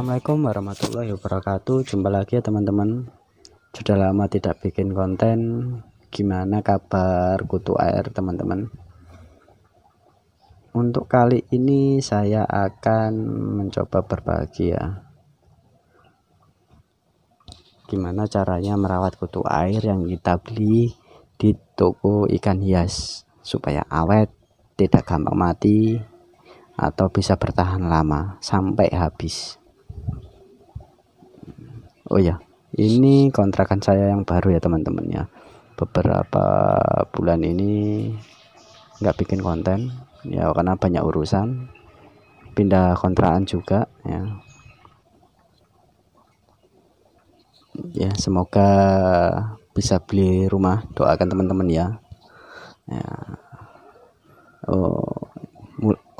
Assalamualaikum warahmatullahi wabarakatuh. Jumpa lagi ya teman-teman. Sudah lama tidak bikin konten. Gimana kabar kutu air teman-teman? Untuk kali ini saya akan mencoba berbagi ya, gimana caranya merawat kutu air yang kita beli di toko ikan hias supaya awet, tidak gampang mati, atau bisa bertahan lama sampai habis. Oh ya, ini kontrakan saya yang baru ya teman-teman ya. Beberapa bulan ini nggak bikin konten ya karena banyak urusan, pindah kontrakan juga ya. Ya semoga bisa beli rumah, doakan teman-teman ya.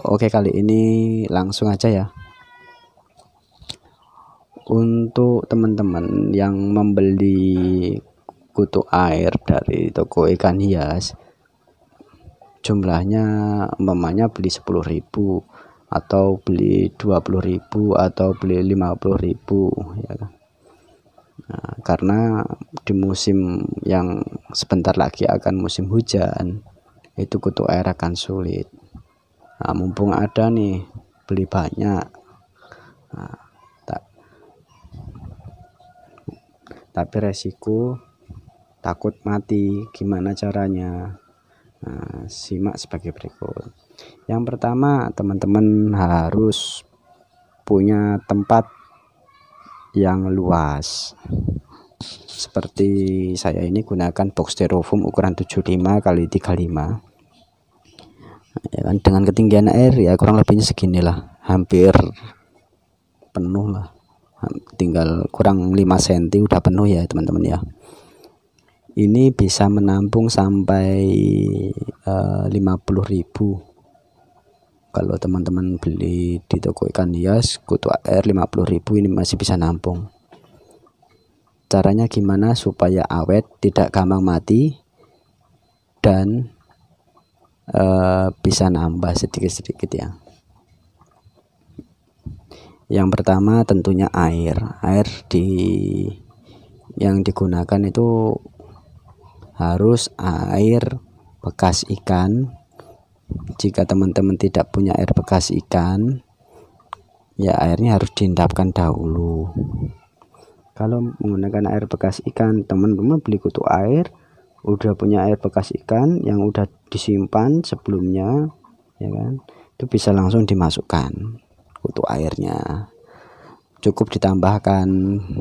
Oke, kali ini langsung aja ya. Untuk teman-teman yang membeli kutu air dari toko ikan hias, jumlahnya umpamanya beli 10.000 atau beli 20.000 atau beli 50.000 ya. Nah, karena di musim yang sebentar lagi akan musim hujan, itu kutu air akan sulit. Nah, mumpung ada nih, beli banyak. Nah, tapi resiko takut mati, gimana caranya? Nah, simak sebagai berikut. Yang pertama, teman-teman harus punya tempat yang luas. Seperti saya ini gunakan box styrofoam ukuran 75 x 35 ya kan, dengan ketinggian air ya kurang lebihnya seginilah, hampir penuh lah, tinggal kurang 5 cm udah penuh ya teman-teman ya. Ini bisa menampung sampai 50.000. Kalau teman-teman beli di toko ikan hias kutu air 50.000 ini masih bisa nampung. Caranya gimana supaya awet, tidak gampang mati, dan bisa nambah sedikit-sedikit ya. Yang pertama tentunya air yang digunakan itu harus air bekas ikan. Jika teman-teman tidak punya air bekas ikan ya, airnya harus diendapkan dahulu. Kalau menggunakan air bekas ikan, teman-teman beli kutu air udah punya air bekas ikan yang udah disimpan sebelumnya ya kan, itu bisa langsung dimasukkan kutu airnya. Cukup ditambahkan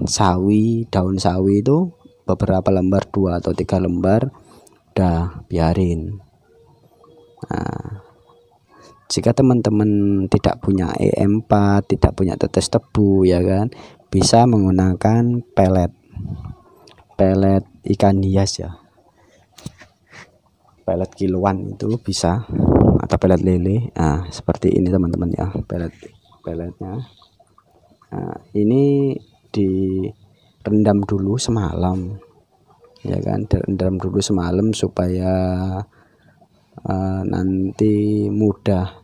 sawi, daun sawi itu beberapa lembar, 2 atau 3 lembar, udah biarin. Nah, jika teman-teman tidak punya EM4, tidak punya tetes tebu ya kan, bisa menggunakan pelet ikan hias ya, pelet kiloan itu bisa, atau pelet lele. Nah, seperti ini teman-teman ya, peletnya. Nah, ini direndam dulu semalam ya kan, direndam dulu semalam supaya nanti mudah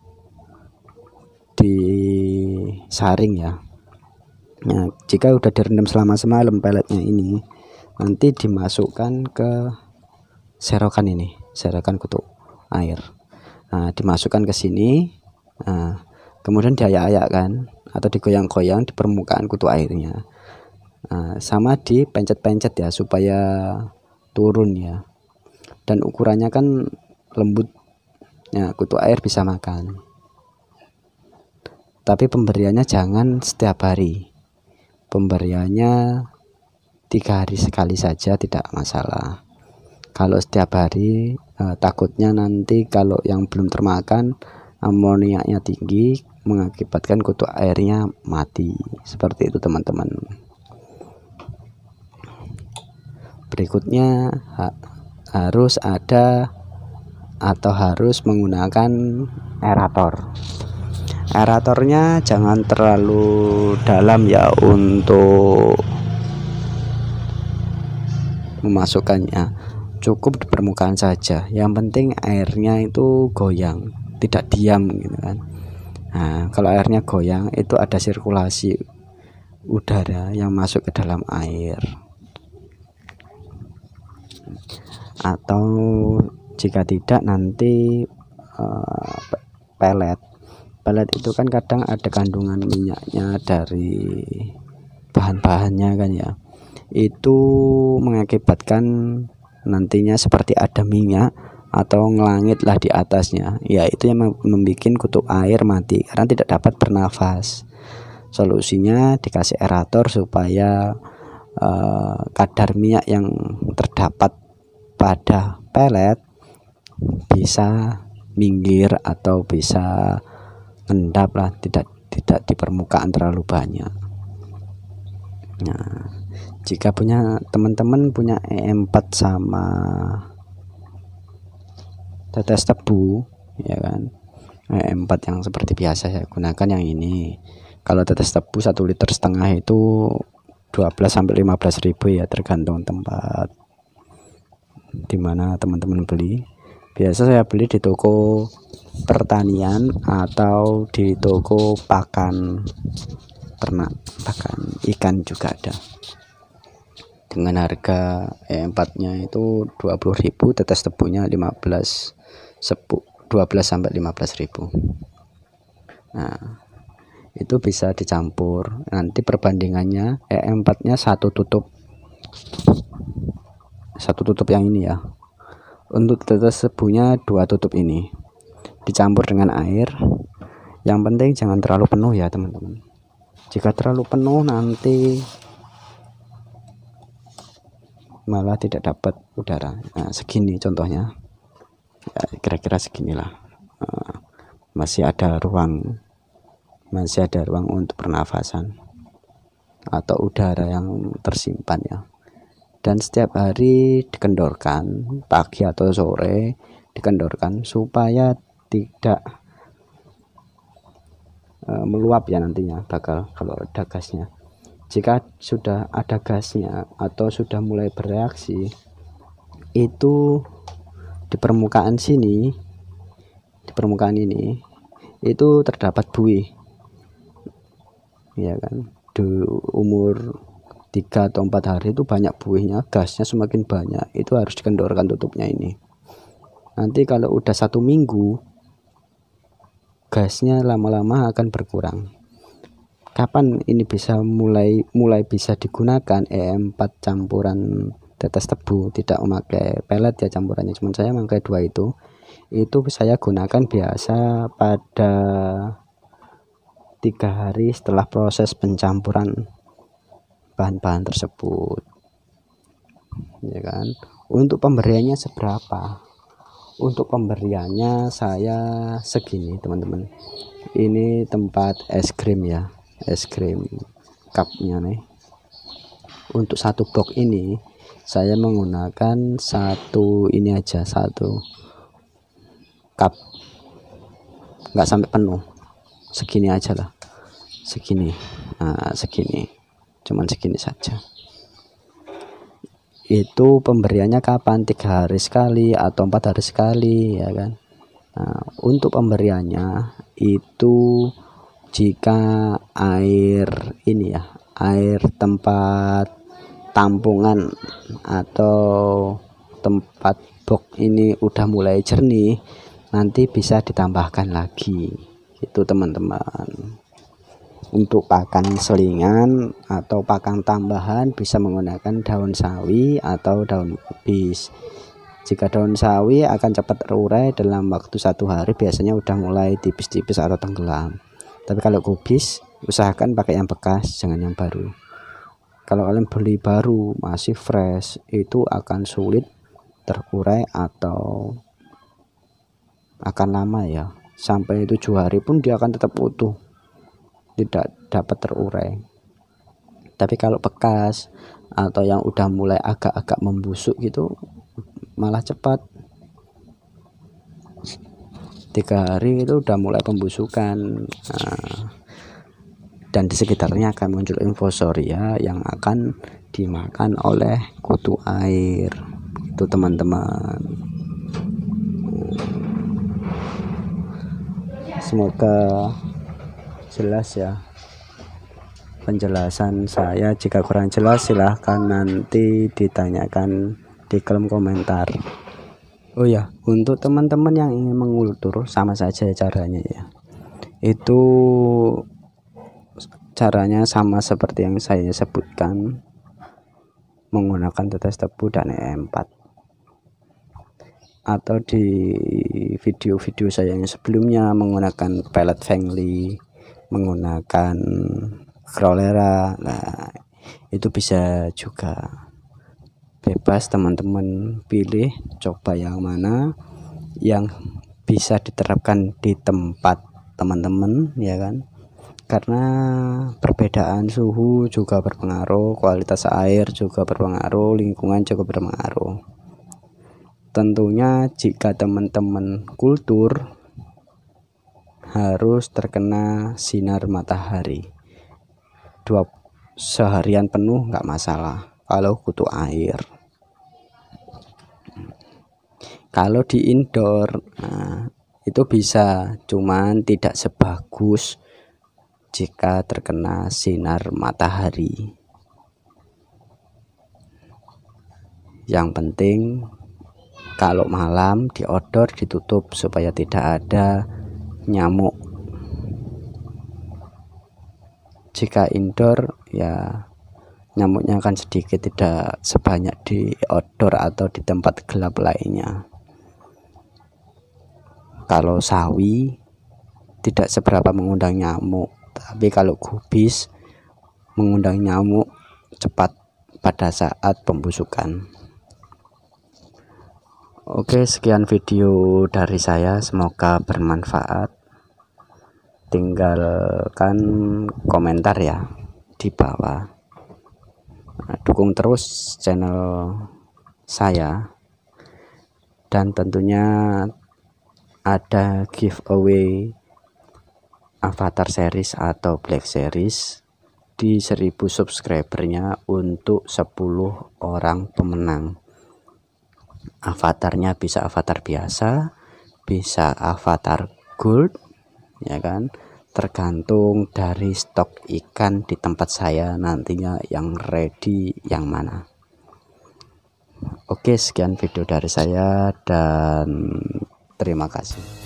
disaring ya. Nah, jika udah direndam selama semalam peletnya ini, nanti dimasukkan ke serokan ini, serokan kutu air. Nah, dimasukkan ke sini, nah, kemudian diayak-ayak kan, atau digoyang-goyang di permukaan kutu airnya. Nah, sama dipencet-pencet ya supaya turun ya. Dan ukurannya kan lembut ya, kutu air bisa makan. Tapi pemberiannya jangan setiap hari. Pemberiannya 3 hari sekali saja, tidak masalah. Kalau setiap hari takutnya nanti kalau yang belum termakan amoniaknya tinggi, mengakibatkan kutu airnya mati. Seperti itu teman-teman. Berikutnya harus ada atau harus menggunakan aerator. Aeratornya jangan terlalu dalam ya untuk memasukkannya, cukup di permukaan saja. Yang penting airnya itu goyang, tidak diam gitu kan. Nah, kalau airnya goyang itu ada sirkulasi udara yang masuk ke dalam air. Atau jika tidak nanti pelet itu kan kadang ada kandungan minyaknya dari bahan-bahannya kan ya, itu mengakibatkan nantinya seperti ada minyak atau ngelangit lah di atasnya, ya itu yang membuat kutub air mati karena tidak dapat bernafas. Solusinya dikasih aerator supaya kadar minyak yang terdapat pada pelet bisa minggir atau bisa ngendap lah, tidak di permukaan terlalu banyak. Nah, jika punya teman-teman punya E4 sama tetes tebu ya kan, E4 yang seperti biasa saya gunakan yang ini. Kalau tetes tebu 1,5 liter itu 12 sampai 15.000 ya, tergantung tempat dimana teman-teman beli. Biasa saya beli di toko pertanian atau di toko pakan ternak, pakan ikan juga ada, dengan harga E4 nya itu 20.000, tetes tebunya 12 sampai 15.000. Nah, itu bisa dicampur. Nanti perbandingannya E4 nya satu tutup yang ini ya. Untuk tetes tebunya 2 tutup ini dicampur dengan air. Yang penting jangan terlalu penuh ya teman-teman. Jika terlalu penuh nanti malah tidak dapat udara. Nah, segini contohnya ya, kira-kira seginilah. Masih ada ruang untuk pernafasan atau udara yang tersimpan ya. Dan setiap hari dikendorkan, pagi atau sore dikendorkan supaya tidak meluap ya nantinya bakal kalau ada gasnya. Jika sudah ada gasnya atau sudah mulai bereaksi, itu di permukaan sini, di permukaan ini itu terdapat buih ya kan. Di umur 3 atau 4 hari itu banyak buihnya, gasnya semakin banyak, itu harus dikendorkan tutupnya ini. Nanti kalau udah 1 minggu gasnya lama-lama akan berkurang. Kapan ini bisa mulai bisa digunakan E4 campuran tetes tebu, tidak memakai pelet ya campurannya, cuman saya memakai 2 itu saya gunakan biasa pada 3 hari setelah proses pencampuran bahan-bahan tersebut ya kan. Untuk pemberiannya seberapa? Untuk pemberiannya saya segini teman-teman. Ini tempat es krim ya, es krim cupnya nih. Untuk 1 box ini saya menggunakan 1 ini aja, 1 cup, nggak sampai penuh, segini aja lah, segini. Nah, segini, cuman segini saja. Itu pemberiannya kapan? 3 hari sekali atau 4 hari sekali ya kan. Nah, untuk pemberiannya itu jika air ini ya, air tempat tampungan atau tempat box ini udah mulai jernih, nanti bisa ditambahkan lagi itu teman-teman. Untuk pakan selingan atau pakan tambahan bisa menggunakan daun sawi atau daun kubis. Jika daun sawi akan cepat terurai dalam waktu 1 hari, biasanya udah mulai tipis-tipis atau tenggelam. Tapi kalau kubis usahakan pakai yang bekas, jangan yang baru. Kalau kalian beli baru masih fresh, itu akan sulit terurai atau akan lama ya, sampai 7 hari pun dia akan tetap utuh, tidak dapat terurai. Tapi kalau bekas atau yang udah mulai agak-agak membusuk gitu malah cepat, 3 hari itu udah mulai pembusukan. Dan di sekitarnya akan muncul infusoria yang akan dimakan oleh kutu air itu teman-teman. Semoga jelas ya. penjelasan saya. Jika kurang jelas silahkan nanti ditanyakan di kolom komentar. Oh ya, untuk teman-teman yang ingin mengultur sama saja caranya ya. Itu caranya sama seperti yang saya sebutkan, menggunakan tetes tebu dan E4. Atau di video-video saya yang sebelumnya menggunakan pellet Fengli, menggunakan crawlera. Nah, itu bisa juga, bebas teman-teman pilih, coba yang mana yang bisa diterapkan di tempat teman-teman ya kan, karena perbedaan suhu juga berpengaruh, kualitas air juga berpengaruh, lingkungan juga berpengaruh. Tentunya jika teman-teman kultur harus terkena sinar matahari seharian penuh nggak masalah kalau kutu air. Kalau di indoor itu bisa, cuman tidak sebagus jika terkena sinar matahari. Yang penting kalau malam di outdoor ditutup supaya tidak ada nyamuk. Jika indoor ya nyamuknya akan sedikit, tidak sebanyak di outdoor atau di tempat gelap lainnya. Kalau sawi tidak seberapa mengundang nyamuk, tapi kalau gubis mengundang nyamuk cepat pada saat pembusukan. Oke, sekian video dari saya, semoga bermanfaat. Tinggalkan komentar ya di bawah. Dukung terus channel saya, dan tentunya ada giveaway avatar series atau black series di 1000 subscribernya untuk 10 orang pemenang. Avatarnya bisa avatar biasa, bisa avatar gold ya kan, tergantung dari stok ikan di tempat saya nantinya yang ready yang mana. Oke, sekian video dari saya dan terima kasih.